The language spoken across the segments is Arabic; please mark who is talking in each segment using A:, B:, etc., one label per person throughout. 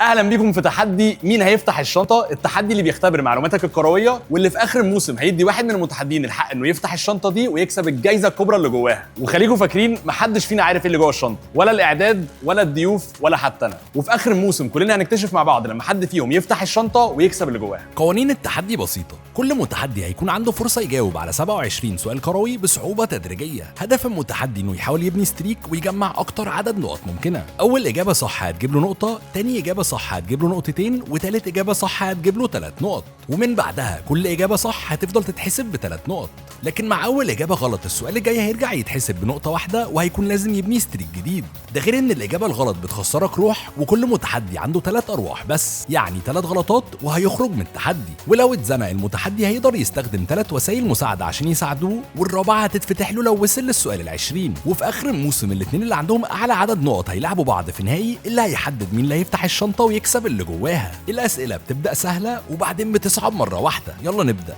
A: اهلا بيكم في تحدي مين هيفتح الشنطه، التحدي اللي بيختبر معلوماتك الكرويه واللي في اخر الموسم هيدي واحد من المتحدين الحق انه يفتح الشنطه دي ويكسب الجائزه الكبرى اللي جواها. وخليكم فاكرين محدش فينا عارف ايه اللي جوه الشنطه، ولا الاعداد ولا الضيوف ولا حتى انا. وفي اخر الموسم كلنا هنكتشف مع بعض لما حد فيهم يفتح الشنطه ويكسب اللي جواها.
B: قوانين التحدي بسيطة، كل متحدي هيكون عنده فرصة يجاوب على 27 سؤال كروي بصعوبة تدريجية. هدف المتحدي انه يحاول يبني ستريك ويجمع اكتر عدد نقط ممكنة. اول اجابة صح هتجيب له نقطة، تاني اجابة صح هتجيب له نقطتين، وتالت اجابة صح هتجيب له 3 نقط. ومن بعدها كل اجابة صح هتفضل تتحسب ب3 نقط. لكن مع اول اجابة غلط السؤال الجاي هيرجع يتحسب بنقطة واحدة وهيكون لازم يبني ستريك جديد. ده غير ان الاجابة الغلط بتخسرك روح، وكل متحدي عنده 3 ارواح بس، يعني 3 غلطات وهيخرج من التحدي. ولو اتزنق المتحدي هيقدر يستخدم 3 وسائل مساعدة عشان يساعدوه، والرابعة هتتفتح له لو وصل للسؤال ال20. وفي اخر الموسم الاثنين اللي عندهم اعلى عدد نقط هيلعبوا بعض في نهائي اللي هيحدد مين اللي هيفتح الشنطة ويكسب اللي جواها. الاسئلة بتبدأ سهلة وبعدين بتصعب مرة واحدة. يلا نبدأ.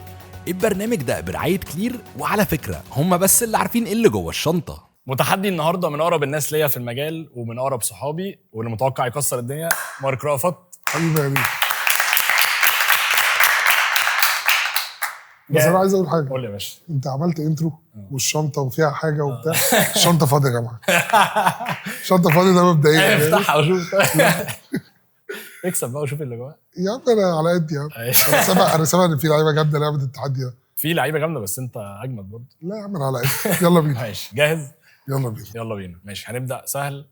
B: البرنامج ده برعاية كلير، وعلى فكرة هم بس اللي عارفين ايه اللي جوه الشنطة.
A: متحدي النهارده من اقرب الناس ليا في المجال ومن اقرب صحابي واللي متوقع يكسر الدنيا، مارك رأفت.
C: حبيبي يا بيه. بس انا عايز اقول حاجه.
A: قول لي يا باشا.
C: انت عملت انترو والشنطه وفيها حاجه وبتاع. الشنطه فاضيه يا جماعه. الشنطه فاضيه ده مبدئيا.
A: افتحها وشوف. اكسب بقى وشوف اللي جواها.
C: يا عم انا على قد يا عم. انا سامع ان في لعيبه جامده لعبه التحدي ده.
A: في لعيبه جامده بس انت اجمد برضه.
C: لا يا عم انا على قد. يلا بينا.
A: ماشي جاهز؟
C: يلا بينا.
A: يلا بينا. ماشي هنبدا سهل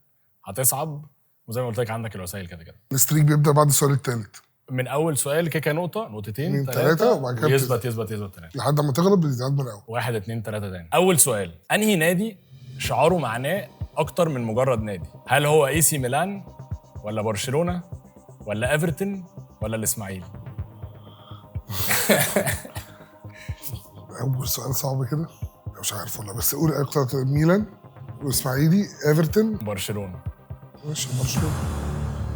A: هتصعب، وزي ما قلت لك عندك الوسائل كده كده.
C: الستريك بيبدا بعد السؤال الثالث.
A: من اول سؤال كيكه نقطه نقطتين
C: 3 وبعد كده
A: يثبت 3
C: لحد ما تغلب بتتعاد من الاول.
A: 1 2 3 تاني. اول سؤال، انهي نادي شعاره معناه اكتر من مجرد نادي؟ هل هو اي سي ميلان ولا برشلونه ولا ايفرتون ولا الاسماعيلي؟
C: اول سؤال صعب كده مش عارف والله، بس قول اكتر. ميلان واسماعيلي ايفرتون
A: برشلونه.
C: ماشي برشلونه.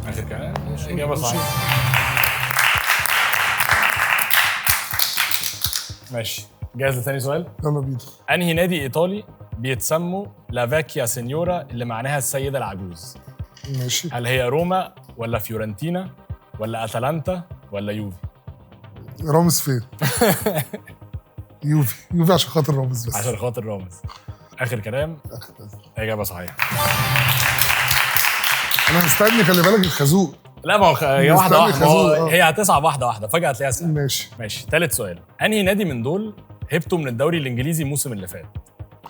A: اخر كلام. اجابه صحيحه. ماشي جاهز لثاني سؤال؟
C: يلا بينا.
A: انهي نادي ايطالي بيتسموا لا فاكيا سينيورا اللي معناها السيده العجوز؟
C: ماشي.
A: هل هي روما ولا فيورنتينا ولا اتلانتا ولا يوفي؟
C: رامز فين؟ يوفي عشان خاطر رامز بس.
A: عشان خاطر رامز. اخر كلام. اجابه صحيحه.
C: انا مستني خلي بالك الخازوق.
A: لا ما هو هي واحده واحده.
C: خازوق.
A: هي هتصعب واحده واحده فجاه هتلاقيها سهله.
C: ماشي.
A: ثالث سؤال، انهي نادي من دول هبطوا من الدوري الانجليزي الموسم اللي فات؟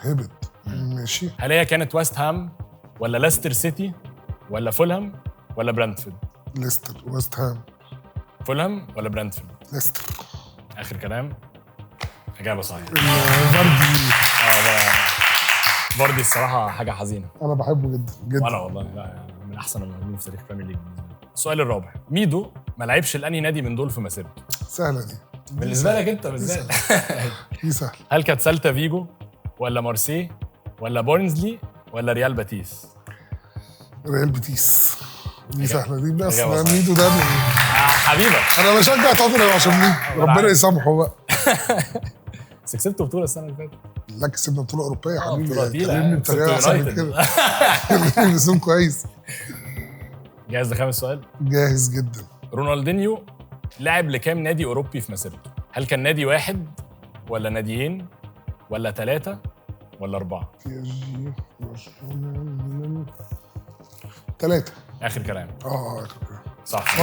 C: هبط. ماشي.
A: هل هي كانت ويست هام ولا ليستر سيتي ولا فولهام ولا برنتفورد؟
C: ليستر. ويست هام.
A: فولهام ولا برنتفورد؟
C: ليستر.
A: اخر كلام. اجابه صحيحه.
C: فاردي.
A: فاردي الصراحه حاجه حزينه.
C: انا بحبه جدا جدا.
A: وانا والله لا من احسن المهاجمين في تاريخ البريمير ليج. السؤال الرابع، ميدو ما لعبش لانهي نادي من دول في مسيرته؟
C: سهله دي
A: بالنسبه لك انت بالذات.
C: دي سهله.
A: هل كانت سالتا فيجو ولا مارسي ولا بورنزلي ولا ريال باتيس؟
C: ريال بيتيس. دي سهله دي بس.
A: إجابة صحيحة.
C: ميدو ده
A: حبيبك.
C: انا بشجع توتنهام عشان ميدو. ربنا يسامحه بقى.
A: بس كسبت بطوله السنه اللي فاتت.
C: لا كسبنا بطوله اوروبيه يا حبيبي.
A: بطوله تقيله.
C: كلمني بطريقه احسن من كده. كلمني باسم كويس.
A: جاهز لخامس سؤال؟
C: جاهز جدا.
A: رونالدينيو لعب لكام نادي اوروبي في مسيرته؟ هل كان نادي واحد ولا ناديين ولا 3 ولا 4؟
C: بي اس جي برشلونه 3.
A: اخر كلام.
C: اخر كلام.
A: صح.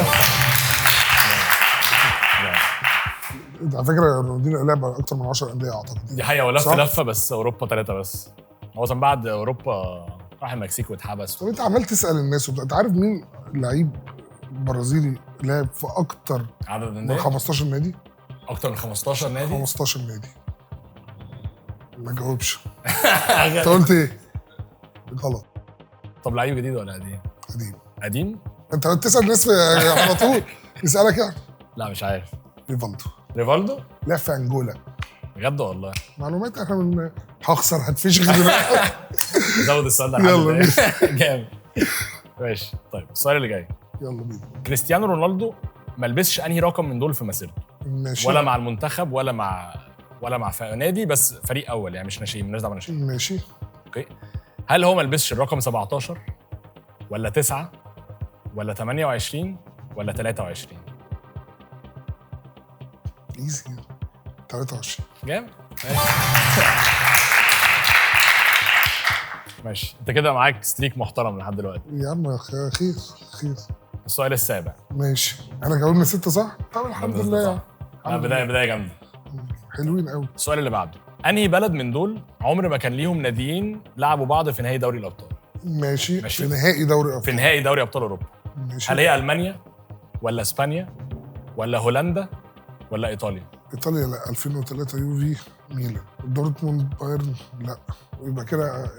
C: على فكره رونالدينيو لعب اكتر من 10 انديه اعتقد.
A: دي حقيقه ولف لفه بس اوروبا 3 بس. هو كان بعد اوروبا راح المكسيك واتحبس.
C: طب انت عمال تسال الناس انت عارف مين لعيب برازيلي لعب في اكتر
A: عدد
C: من
A: النادي
C: 15 نادي؟
A: اكتر من 15 نادي.
C: 15 نادي. ما جاوبش. انت قلت ايه؟ غلط.
A: طب لعيب جديد ولا قديم؟
C: قديم.
A: قديم؟
C: انت بتسال الناس على طول. نسالك يعني.
A: لا مش عارف. ريفالدو؟
C: لعب في انجولا.
A: بجد والله.
C: معلومات احنا من هخسر هتفشخ دلوقتي.
A: زود السؤال ده.
C: يلا
A: جامد. ماشي طيب السؤال اللي جاي.
C: يلا بينا.
A: كريستيانو رونالدو ما لبسش انهي رقم من دول في مسيرته؟
C: ماشي.
A: ولا مع المنتخب ولا مع نادي بس فريق اول يعني مش ناشئين مالناش دعوه بالناشئين.
C: ماشي.
A: اوكي. هل هو ما لبسش الرقم 17 ولا 9 ولا 28
B: ولا 23؟
C: ايزي 23.
B: جامد. ماشي انت كده معاك ستريك محترم لحد دلوقتي.
C: يا عم خير خير.
B: السؤال السابع.
C: ماشي انا جاوبنا 6 صح؟ طب الحمد لله.
B: بدايه جامده.
C: حلوين قوي.
B: السؤال اللي بعده، انهي بلد من دول عمر ما كان ليهم ناديين لعبوا بعض في نهائي دوري الابطال؟
C: ماشي.
B: ماشي.
C: في نهائي دوري الابطال.
B: في نهائي دوري ابطال اوروبا.
C: ماشي.
B: هل هي المانيا ولا اسبانيا ولا هولندا ولا ايطاليا؟
C: ايطاليا لا. 2003 يوفي ميلان. دورتموند بايرن لا. يبقى كده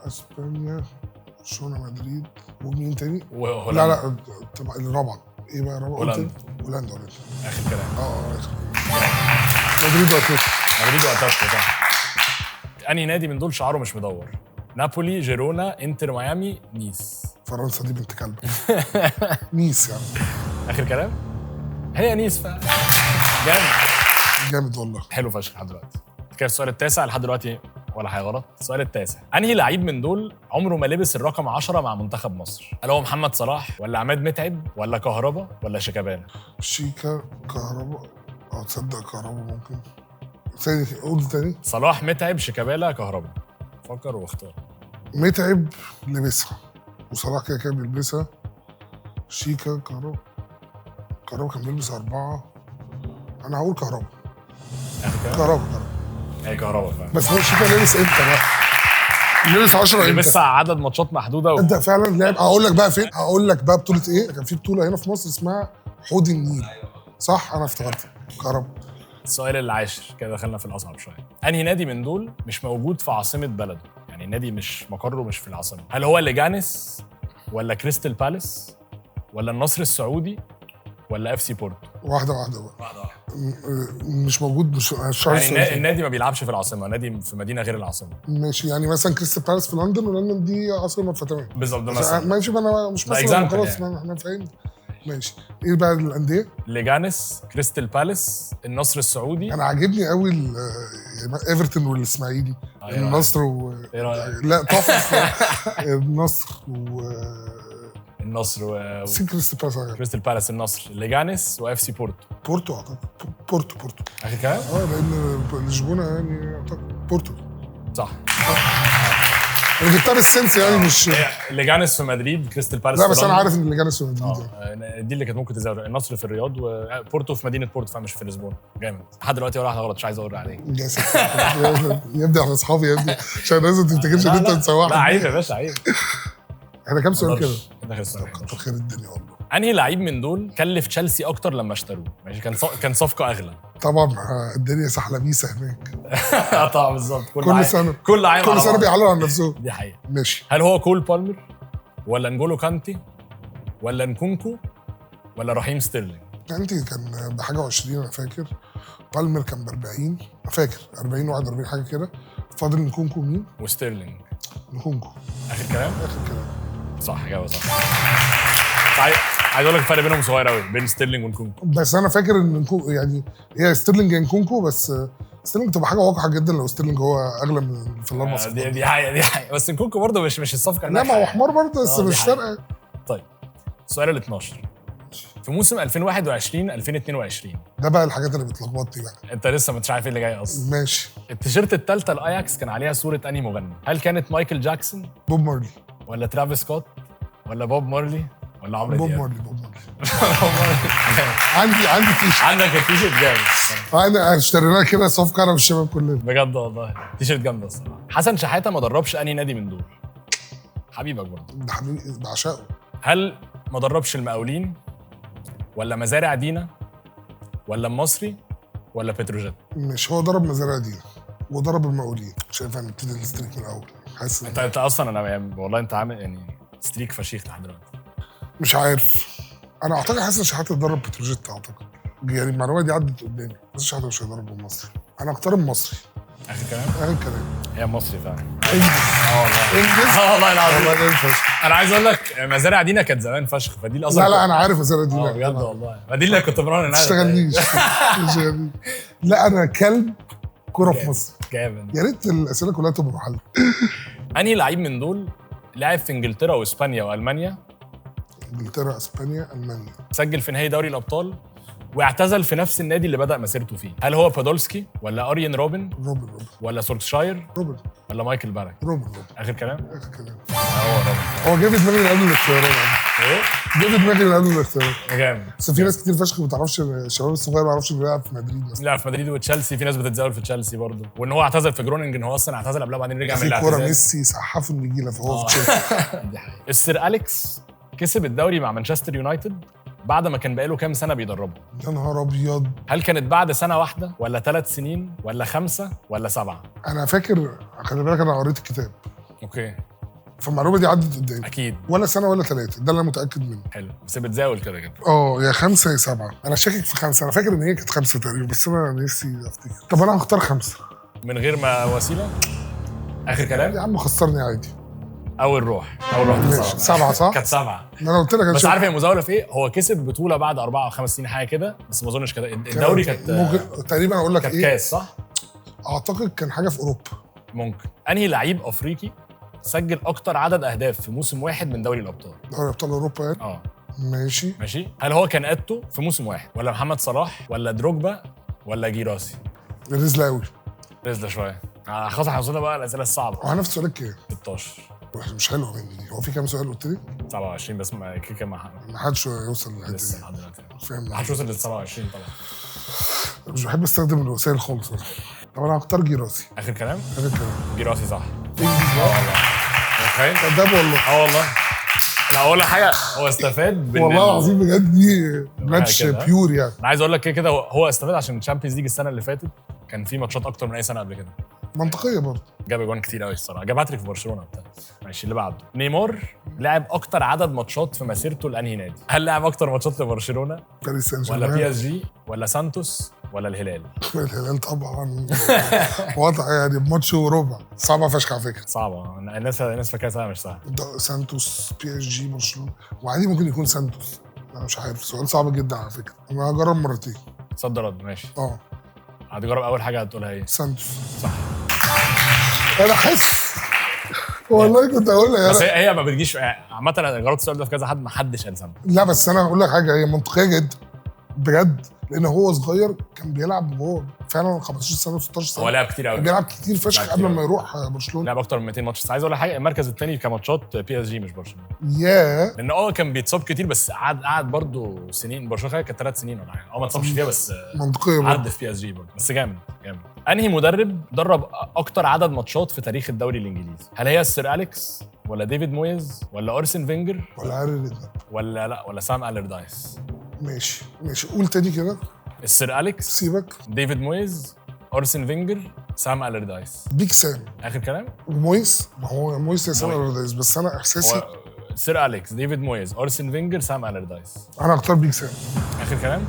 C: اسبانيا برشلونه مدريد ومين تاني؟
B: وهولندا.
C: لا طبعا الرابعه. ايه بقى الرابعه؟
B: هولندا.
C: هولندا.
B: اخر كلام.
C: اخر مدريد واتلتيكو.
B: مدريد واتلتيكو صح. انهي نادي من دول شعاره مش مدور؟ نابولي، جيرونا، انتر ميامي، نيس.
C: فرنسا دي بنت كلب. نيس يعني.
B: اخر كلام؟ هي نيس فعلا. جامد.
C: جامد والله.
B: حلو فشخ لحد دلوقتي. كده السؤال التاسع لحد دلوقتي ولا حاجه غلط. السؤال التاسع، انهي لعيب من دول عمره ما لبس الرقم 10 مع منتخب مصر؟ هل هو محمد صلاح ولا عماد متعب ولا كهربا ولا شيكابالا؟
C: شيكا كهربا. تصدق كهربا ممكن. ثاني قول تاني.
B: صلاح، متعب، شيكابالا، كهربا. فكر واختار.
C: متعب لبسها وصلاح كده كان بيلبسها. شيكا كهربا. كهربا كان بيلبس 4. انا هقول كهربا. كهربا.
B: هي كهربا فعلا.
C: بس هو شيكا لابس امتى بقى؟ لابس 10 امتى؟
B: لبس عدد ماتشات محدوده
C: انت فعلا لعب. هقول لك بقى فين. هقول لك بقى بطوله ايه. كان في بطوله هنا في مصر اسمها حوض النيل. صح انا افتكرت. كهربا.
B: السؤال العاشر كده دخلنا في الاصعب شويه. انهي نادي من دول مش موجود في عاصمه بلده؟ يعني النادي مش مقره مش في العاصمه. هل هو ليجانس ولا كريستال بالاس ولا النصر السعودي ولا اف سي بورتو؟
C: واحده بقى. مش موجود. مش
B: يعني النادي ما بيلعبش في العاصمه، نادي في مدينه غير العاصمه.
C: ماشي. يعني مثلا كريستال بالاس في لندن ولندن دي عاصمه فتمام.
B: بالظبط ده مثلا.
C: ماشي. انا مش مثلا خلاص يعني. احنا فاهمين. ماشي. ايه بقى الانديه؟
B: ليجانس، كريستال بالاس، النصر السعودي.
C: انا عاجبني قوي ايفرتون والاسماعيلي. النصر
B: ايه رايك؟
C: لا تحفه. النصر
B: النصر كريستال بالاس، النصر، ليجانس واف سي بورتو.
C: بورتو اعتقد. بورتو.
B: اخر كلام؟
C: لان لشبونه يعني اعتقد بورتو.
B: صح.
C: انا جبتها بالسنس يعني مش.
B: ليجانس في مدريد، كريستال بالاس
C: لا بس انا عارف ان اللي جانس في مدريد.
B: دي اللي كانت ممكن تزود. النصر في الرياض وبورتو في مدينه بورتو فمش في لشبونه. جامد. لحد دلوقتي ولا واحده غلط. مش عايز اقول عليك.
C: يا ابني احنا اصحابي يا ابني عشان لازم تفتكرش ان انت تسوحني.
B: لا عيب يا باشا عيب.
C: احنا كام سؤال كده؟
B: ده سؤال.
C: كتر خير الدنيا والله.
B: انهي لعيب من دول كلف تشيلسي اكتر لما اشتروه؟ ماشي كان صفقه اغلى.
C: طبعا الدنيا سحلبيسه هناك.
B: طبعا بالظبط.
C: كل سنه كل سنه بيعلقوا على نفسهم.
B: دي حقيقه.
C: ماشي.
B: هل هو كول بالمر ولا نجولو كانتي ولا نكونكو ولا رحيم ستيرلينج؟
C: كانتي كان بحاجه و20 انا فاكر. بالمر كان ب 40 فاكر. 40 41 حاجه كده. فاضل نكونكو مين؟
B: وستيرلينج.
C: نكونكو.
B: اخر كلام؟
C: اخر كلام.
B: صح. اجابه صح. عايز اقول لك الفرق بينهم صغير قوي بين ستيرلينج ونكونكو.
C: بس انا فاكر ان نكونكو يعني هي ستيرلينج يا نكونكو. بس ستيرلينج تبقى حاجه واقعه جدا لو ستيرلينج هو اغلى من في الاربع صفقات.
B: دي حقيقه. بس نكونكو برضه مش الصفقه.
C: لا ما هو حمار برضه بس مش فارقه.
B: طيب السؤال ال 12 في موسم 2021 2022
C: ده بقى الحاجات اللي بتلخبطني بقى.
B: انت لسه مش عارف ايه اللي جاي اصلا.
C: ماشي.
B: التيشيرت الثالثه الاياكس كان عليها صوره انهي مغني؟ هل كانت مايكل جاكسون
C: بوب مارلي
B: ولا ترافيس سكوت ولا بوب مارلي ولا عمرو دياب؟
C: بوب مارلي. عندي تيشيرت.
B: عندك التيشيرت جامد.
C: انا اشتريناه كده صفقه انا والشباب كلنا.
B: بجد والله تيشيرت جامده الصراحه. حسن شحاته ما دربش انهي نادي من دول؟ حبيبك برضه.
C: ده حبيبي بعشقه.
B: هل ما دربش المقاولين ولا مزارع دينا ولا المصري ولا بتروجيت؟
C: مش هو ضرب مزارع دينا وضرب المقاولين. شايف هنبتدي الستريك من الاول. حاسس
B: انت اصلا انا يعني والله انت عامل يعني ستريك فشيخ لحد دلوقتي.
C: مش عارف. انا اعتقد حسن شحاته اتدرب بتروجيت اعتقد. يعني المعلومه دي عدت قدامي. حسن شحاته مش هيدرب المصري. انا اختار المصري.
B: اخر كلام؟
C: اخر كلام.
B: هي مصري فعلا.
C: انجز.
B: والله العظيم.
C: والله فشخ.
B: انا عايز اقول لك مزارع دينا كانت زمان فشخ فدي الاصلا.
C: لا انا عارف مزارع دينا.
B: بجد والله. ما دي اللي كنت براهن
C: ما تشتغلنيش. لا انا كلب كوره في مصر.
B: جامد.
C: يا ريت الاسئله كلها تبقى محل.
B: انهي لعيب من دول لعب في انجلترا واسبانيا والمانيا
C: انجلترا، اسبانيا، المانيا.
B: سجل في نهائي دوري الابطال واعتزل في نفس النادي اللي بدأ مسيرته فيه. هل هو بادولسكي ولا اريان روبن
C: روبن
B: ولا سولشاير
C: روبن
B: ولا مايكل باراك؟
C: روبن
B: اخر كلام.
C: اخر كلام.
B: هو روبن.
C: هو جه في دماغي من قبل الاختيارات.
B: ايه
C: جه في دماغي من قبل الاختيارات.
B: جامد.
C: بس في ناس كتير فشخ ما تعرفش، الشباب الصغير ما يعرفش انه بيلعب في مدريد مثلا.
B: لا في مدريد وتشيلسي، في ناس بتتزاول في تشيلسي برضه، وان هو اعتزل في جرونينجن. هو اصلا اعتزل قبلها وبعدين رجع من
C: في كوره
B: الاعتزال.
C: ميسي سحفه النجيله فهو في تشيلسي.
B: دي حقيقة. السير أليكس كسب الدوري مع مانشستر يونايتد بعد ما كان بقاله كام سنه بيدربه.
C: يا نهار ابيض.
B: هل كانت بعد سنه واحده ولا 3 سنين ولا 5 ولا 7؟
C: انا فاكر، خلي بالك انا قريت الكتاب
B: اوكي
C: فالمعلومه دي عدت قدامي.
B: اكيد.
C: ولا سنه ولا 3، ده اللي انا متاكد منه.
B: حلو بس بتزاول كده كده.
C: يا 5 يا 7. انا شاكك في 5، انا فاكر ان هي كانت 5 تقريبا، بس انا نفسي افتكر. طب انا هختار 5
B: من غير ما وسيله. اخر كلام.
C: يا عم خسرني عادي.
B: اول روح
C: ماشي 7 صح؟
B: كانت 7.
C: ما انا قلت لك
B: بس عارف هي مزاوله في ايه؟ هو كسب بطوله بعد 4 أو 5 سنين حاجه كده، بس ما اظنش كده. الدوري كانت
C: ممكن تقريبا اقول لك
B: كانت
C: ايه،
B: كاس صح؟
C: اعتقد كان حاجه في اوروبا.
B: ممكن. انهي لعيب افريقي سجل اكتر عدد اهداف في موسم واحد من دوري الابطال؟
C: دوري ابطال اوروبا يعني. ماشي.
B: هل هو كان اتو في موسم واحد ولا محمد صلاح ولا دروجبا ولا جيراسي؟
C: رزلة قوي.
B: رزلة شويه. خلاص احنا وصلنا بقى الاسئله الصعبه.
C: هو نفس سؤالك كام؟
B: 16.
C: مش حلوه مني دي. هو في كام سؤال قلت لي؟
B: 27 بس ما كده ما
C: حدش يوصل للحته
B: لسه
C: دي.
B: لحد دلوقتي
C: فاهم.
B: ما حدش وصل لل 27 طبعا.
C: مش بحب استخدم الوسائل خالص. طب انا هختار جيراسي.
B: اخر كلام.
C: اخر كلام.
B: جيراسي صح.
C: والله.
B: متخيل؟
C: كداب والله.
B: والله. انا اقول لك حاجه، هو استفاد
C: والله العظيم بجد دي ماتش
B: كده.
C: بيور يعني.
B: انا عايز اقول لك كده هو استفاد عشان الشامبيونز ليج السنه اللي فاتت كان في ماتشات اكتر من اي سنه قبل كده.
C: منطقيه برضه.
B: جاب اجوان كتير قوي الصراحه. جاب هاتريك في برشلونه بتاع. ماشي اللي بعده. نيمار لعب اكتر عدد ماتشات في مسيرته لانهي نادي؟ هل لعب اكتر ماتشات لبرشلونه
C: باريس سان
B: ولا
C: جيرمان
B: بي اس جي ولا سانتوس ولا الهلال؟
C: الهلال طبعا. وضع يعني بماتش وربع. صعبه فشخ على فكره.
B: صعبه. الناس فاكرها سهله مش سهله.
C: سانتوس، بي اس جي، برشلونه، وعادي ممكن يكون سانتوس. انا مش عارف، سؤال صعب جدا على فكره. انا هجرب مرتين.
B: صد رد ماشي.
C: اه
B: هتجرب اول حاجه هتقولها ايه؟
C: سانتوس.
B: صح.
C: انا حاسس والله كنت اقولها
B: بس
C: يعني.
B: هي ما بتجيش عامه. انا جربت السؤال ده في كذا حد ما حدش قال سانتوس.
C: لا بس انا هقول لك حاجه، هي منطقيه جدا بجد، لان هو صغير كان بيلعب وهو فعلا 15 سنه و16 سنه.
B: هو لعب كتير قوي.
C: كان بيلعب كتير فشخ
B: لعب
C: قبل
B: كتير
C: ما
B: أوي.
C: يروح برشلونه.
B: لعب اكتر من 200 ماتش. بس عايز اقول لك حاجه، المركز الثاني كماتشات بي اس جي مش برشلونه.
C: ياه.
B: لان كان بيتصاب كتير بس قعد برضه سنين. برشلونه كانت 3 سنين ولا حاجه. ما اتصابش فيها بس
C: منطقيه برضه.
B: عدى في بي اس جي برضه. بس جامد. انهي مدرب درب اكتر عدد ماتشات في تاريخ الدوري الانجليزي؟ هل هي السير اليكس ولا ديفيد مويز ولا ارسن فينجر
C: ولا هاري ريدنر.
B: ولا سام الردايس؟
C: ماشي قول تاني كده.
B: السير اليكس،
C: سيبك.
B: ديفيد مويز، ارسن فينجر، سام الردايس.
C: بيك سام.
B: اخر كلام.
C: ومويس. ما هو مويس يا سام الردايس، بس انا احساسي
B: هو سير اليكس، ديفيد مويز، ارسن فينجر، سام الردايس.
C: انا هختار بيك سام.
B: اخر كلام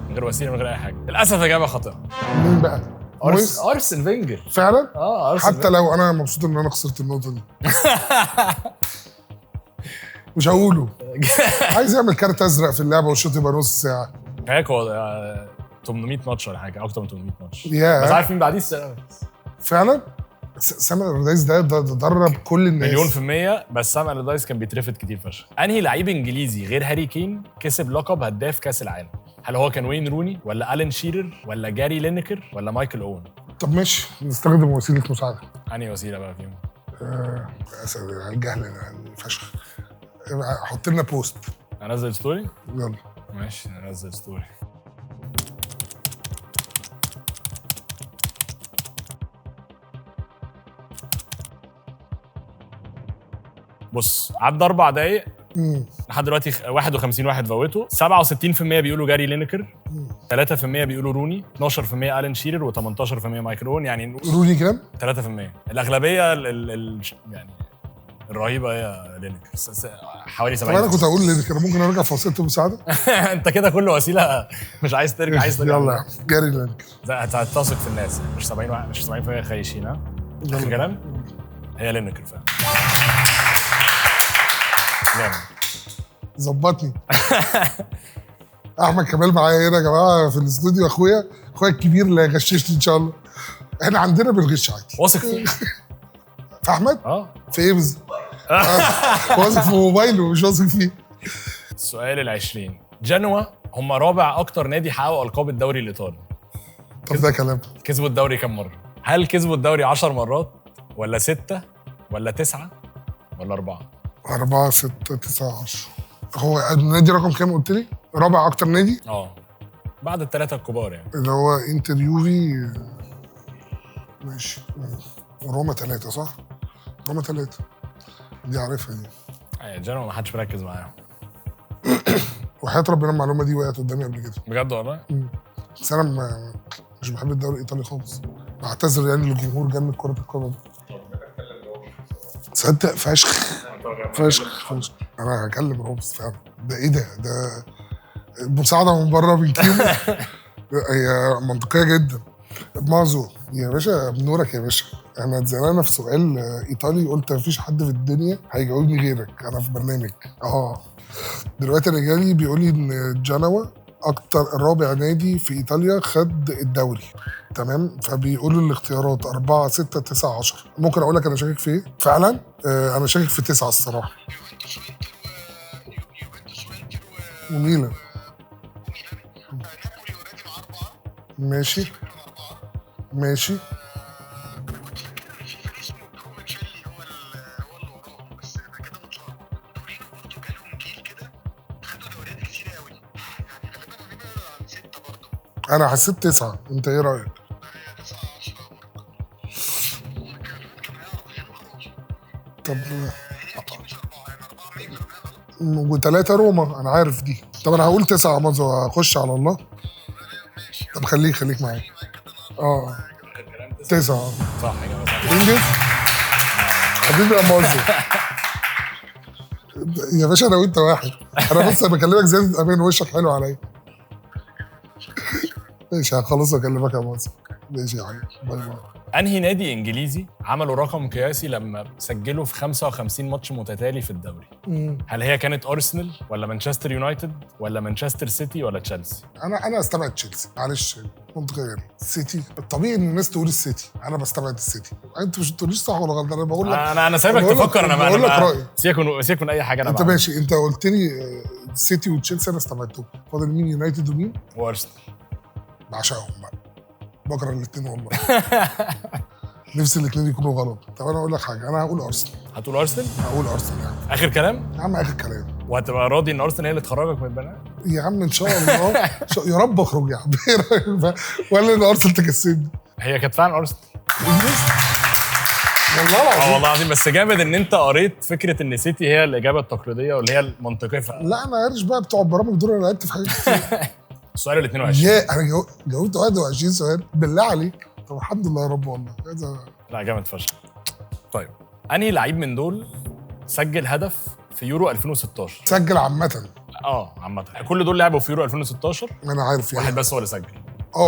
B: من غير وسيله من غير اي حاجه. للاسف اجابه خاطئه.
C: مين بقى؟ مويس.
B: ارسن فينجر.
C: فعلا؟
B: ارسن
C: حتى لو انا مبسوط ان انا خسرت النقطه دي. مش هقوله. عايز يعمل كارت ازرق في اللعبه والشوط يبقى نص ساعه.
B: هيك هو 800 ماتش ولا حاجه، اكتر من 800 ماتش.
C: ياه.
B: بس عارف مين بعديه؟ السير أليكس.
C: فعلا؟ سام الردايس ده درب كل الناس.
B: مليون في المية. بس سام الردايس كان بيترفد كتير فشخ. انهي لعيب انجليزي غير هاري كين كسب لقب هداف كاس العالم؟ هل هو كان وين روني ولا الين شيرر ولا جاري لينكر ولا مايكل اوين؟
C: طب ماشي نستخدم وسيله مساعده.
B: انهي وسيله بقى فيهم؟
C: الجهل يعني فشخ. حط لنا بوست.
B: انزل ستوري؟
C: يلا
B: ماشي ننزل ستوري. بص عدى 4 دقايق لحد دلوقتي. 51 واحد فوته. 67% بيقولوا جاري لينكر، 3% بيقولوا روني، 12% الين شيرر، و18% مايكل اون. يعني
C: روني كام؟
B: 3%. الاغلبيه يعني الرهيبه هي لينكر. حوالي 70%.
C: طب انا كنت اقول لك انا ممكن ارجع في وسيله المساعده.
B: انت كده كل وسيله مش عايز ترجع. عايز ترجع.
C: يلا جاري لينكر.
B: هتثق في الناس. مش 70% خايشين. ها اخر كلام. هي لينكر فعلا. جامد.
C: ظبطني. احمد كمال معايا هنا يا جماعه في الاستوديو. اخويا الكبير اللي هيغششني ان شاء الله. احنا عندنا بنغش عادي.
B: واثق فيه.
C: في احمد؟
B: اه
C: في ايه بالظبط؟ واثق في موبايله مش واثق فيه.
B: السؤال ال20. جنوا هم رابع اكتر نادي حققوا القاب الدوري الايطالي.
C: طب ده كلام.
B: كسبوا الدوري كم مره؟ هل كسبوا الدوري 10 مرات ولا 6 ولا 9 ولا 4؟
C: 4 6 9 10. هو النادي رقم كام قلت لي؟ رابع اكتر نادي؟
B: بعد الثلاثه الكبار يعني.
C: اللي هو انتر يوفي. ماشي. روما 3 صح؟ روما 3 دي عارفها دي.
B: جنوا ما حدش مركز معاهم.
C: وحياة ربنا المعلومه دي وقعت قدامي قبل كده.
B: بجد والله؟
C: بس انا مش بحب الدوري الايطالي خالص. بعتذر يعني للجمهور جنة كرة القدم. تصدق فشخ. انا هكلم رامز فعلا. ده ايه ده مساعدة من بره من كيمو. هي منطقية جدا. مازو يا باشا بنورك يا باشا. انا اتزنقنا في سؤال ايطالي قلت مفيش حد في الدنيا هيجاوبني غيرك. انا في برنامج دلوقتي انا جالي بيقول لي ان جنوا اكتر رابع نادي في ايطاليا خد الدوري. تمام. فبيقولوا الاختيارات 4 6 9 10. ممكن اقول لك انا شاكك في ايه؟ فعلا انا شاكك في 9 الصراحه. وميلان. ماشي. انا حسيت 9. انت ايه رايك؟ طب و3 روما انا عارف دي. طب انا هقول 9 يا مازو. هخش على الله. طب خليك معايا. 9.
B: صح يا جماعه.
C: انجز حبيبي يا مازو. يا باشا انا وانت واحد. انا بس بكلمك زيادة امان. وشك حلو عليا. ماشي هخلص واكلمك يا مازو. ماشي يا حبيبي. باي باي.
B: انهي نادي انجليزي عملوا رقم قياسي لما سجلوا في 55 ماتش متتالي في الدوري؟ هل هي كانت ارسنال ولا مانشستر يونايتد ولا مانشستر سيتي ولا تشيلسي؟
C: انا استبعد تشيلسي معلش. منطقيا السيتي. الطبيعي ان الناس تقول السيتي. انا بستبعد السيتي. انت مش بتقوليش صح ولا غلط. انا بقول لك.
B: انا سايبك تفكر. انا
C: بقول لك رايي.
B: سيبك من اي حاجه. انا
C: انت ماشي. انت قلت لي السيتي وتشيلسي. انا استبعدتهم. فاضل مين؟ يونايتد ومين؟
B: وارسنال.
C: بعشقهم بقى. بكره الاثنين والله. نفسي الاثنين يكونوا غلط. طب انا اقول لك حاجه. انا هقول ارسنال.
B: هتقول ارسنال؟
C: هقول ارسنال يا عم.
B: اخر كلام؟
C: يا عم اخر كلام.
B: وهتبقى راضي ان ارسنال هي اللي تخرجك من البناء؟
C: يا عم ان شاء الله. يا رب اخرج يا عم. ايه رايك بقى؟ ولا ان ارسنال تكسبني؟
B: هي كانت فعلا ارسنال.
C: والله العظيم.
B: والله العظيم. بس جامد ان انت قريت فكره ان سيتي هي الاجابه التقليديه واللي هي المنطقيه فعلا.
C: لا انا عارف بقى بتوع البرامج دول. انا لعبت في حاجات كتير.
B: السؤال ال 22.
C: يا انا جاوبت 21 سؤال بالله عليك. طب الحمد لله يا رب والله.
B: لا جامد فشخ. طيب انهي لعيب من دول سجل هدف في يورو 2016؟
C: سجل عامة.
B: عامة كل دول لعبوا في يورو 2016.
C: انا عارف يعني.
B: واحد بس هو اللي سجل.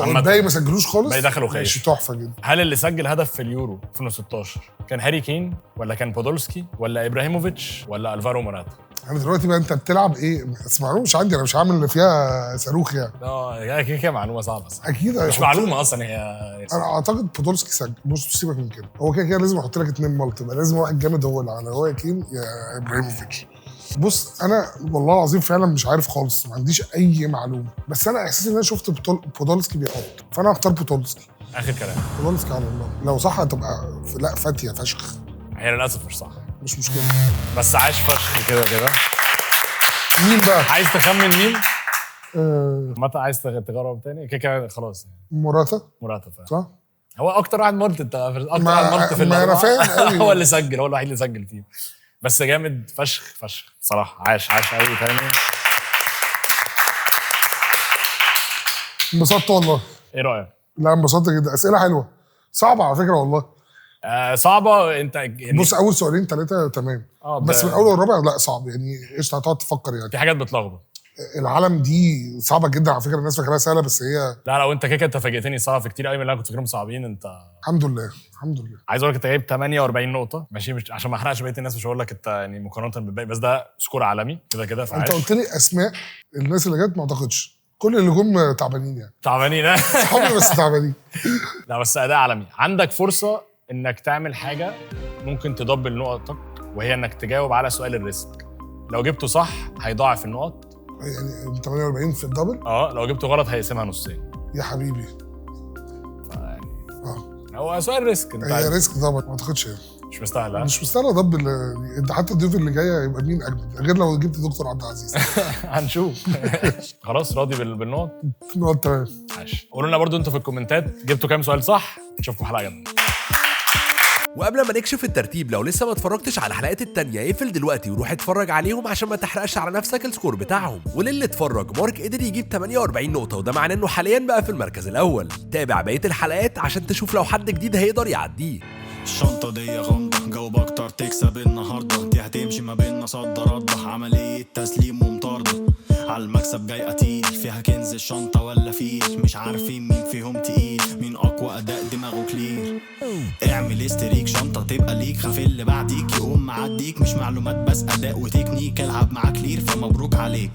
C: الباقي ما سجلوش خالص.
B: الباقي دخلوا خايف.
C: ماشي تحفة جدا.
B: هل اللي سجل هدف في اليورو 2016 كان هاري كين ولا كان بودولسكي ولا ابراهيموفيتش ولا الفارو موراتا؟
C: انا دلوقتي بقى انت بتلعب ايه؟ بس معلومه مش عندي. انا مش عامل اللي فيها صاروخ يعني.
B: كده معلومه صعبه صح.
C: اكيد
B: مش معلومه اصلا هي.
C: انا اعتقد بودولسكي سجل. بص سيبك من كده. هو كده لازم احط لك 2 مالت. يبقى لازم واحد جامد هو اللي على. هو يا كين يا ابراهيموفيتش. بص انا والله العظيم فعلا مش عارف خالص. ما عنديش اي معلومه. بس انا احساسي ان انا شفت بودولسكي بيقط. فانا هختار بودولسكي.
B: اخر كلام.
C: بودولسكي على الله. لو صح هتبقى لا فاتيه فشخ.
B: هي للاسف مش صح.
C: مش مشكله.
B: بس عاش فشخ كده.
C: مين بقى؟
B: عايز تخمن مين؟ متى عايز تجرب تاني؟ كده خلاص.
C: موراتا
B: فعلا.
C: صح؟
B: هو اكتر واحد مالت. انت اكتر واحد مالت في
C: ما انا فاهم قوي.
B: هو اللي سجل. هو الوحيد اللي سجل فيه. بس جامد فشخ صراحه. عاش قوي تاني.
C: انبسطت والله.
B: ايه رايك؟
C: لا انبسطت جدا. اسئله حلوه. صعبه على فكره والله.
B: صعبه. انت يعني
C: بص اول سؤالين 3 تمام. بس من اول والرابع لا صعب يعني. قشطه هتقعد تفكر يعني.
B: في حاجات بتلخبط.
C: العالم دي صعبه جدا على فكره. الناس فاكراها سهله بس هي.
B: لا وانت كده انت فاجئتني صعب في كتير قوي من اللي انا كنت فاكرهم صعبين. انت
C: الحمد لله.
B: عايز اقول لك انت جايب 48 نقطه ماشي. مش عشان ما احرقش بقيه الناس. مش هقول لك انت يعني مقارنه بالباقي. بس ده سكور عالمي كده فعاش.
C: انت قلت لي اسماء الناس اللي جت. ما اعتقدش كل اللي جم تعبانين يعني.
B: تعبانين.
C: صحابي بس تعبانين.
B: لا بس اداء عالمي. عندك فرصه انك تعمل حاجه ممكن تدبل نقطك. وهي انك تجاوب على سؤال الريسك.
A: لو جبته صح هيضاعف النقط،
C: يعني 48 في الدبل.
A: لو جبته غلط هيقسمها نصين.
C: يا حبيبي
A: هو سؤال ريسك، انت
C: هي ريسك طبعا، ما اعتقدش يعني.
A: مش مستاهل.
C: مش مستاهل ضب انت حتى الضيوف اللي جايه يبقى مين اجمد غير لو جبت دكتور عبد العزيز.
A: هنشوف. خلاص راضي بالنقط؟
C: نقط تمام.
A: ماشي، قولوا لنا برضو انتوا في الكومنتات جبتوا كام سؤال صح. نشوفكم حلقه جامده.
B: وقبل ما نكشف الترتيب، لو لسه ما اتفرجتش على الحلقات التانية اقفل دلوقتي وروح اتفرج عليهم عشان ما تحرقش على نفسك السكور بتاعهم. وللي اتفرج، مارك قدر يجيب 48 نقطة، وده معناه انه حاليا بقى في المركز الاول. تابع بقية الحلقات عشان تشوف لو حد جديد هيقدر يعديه.
D: الشنطة دي غامضة، جاوب أكتر تكسب النهاردة، دي هتمشي ما بيننا صد رد، عملية تسليم ومطاردة، على المكسب جاي قتيل، فيها كنز الشنطة ولا فيل، مش عارفين مين فيهم تقيل، مين أقوى أداء دماغه كلير. اعمل استريك شنطة تبقى ليك، خاف اللي بعديك يقوم معديك، مش معلومات بس أداء وتكنيك، العب معاك كلير فمبروك عليك.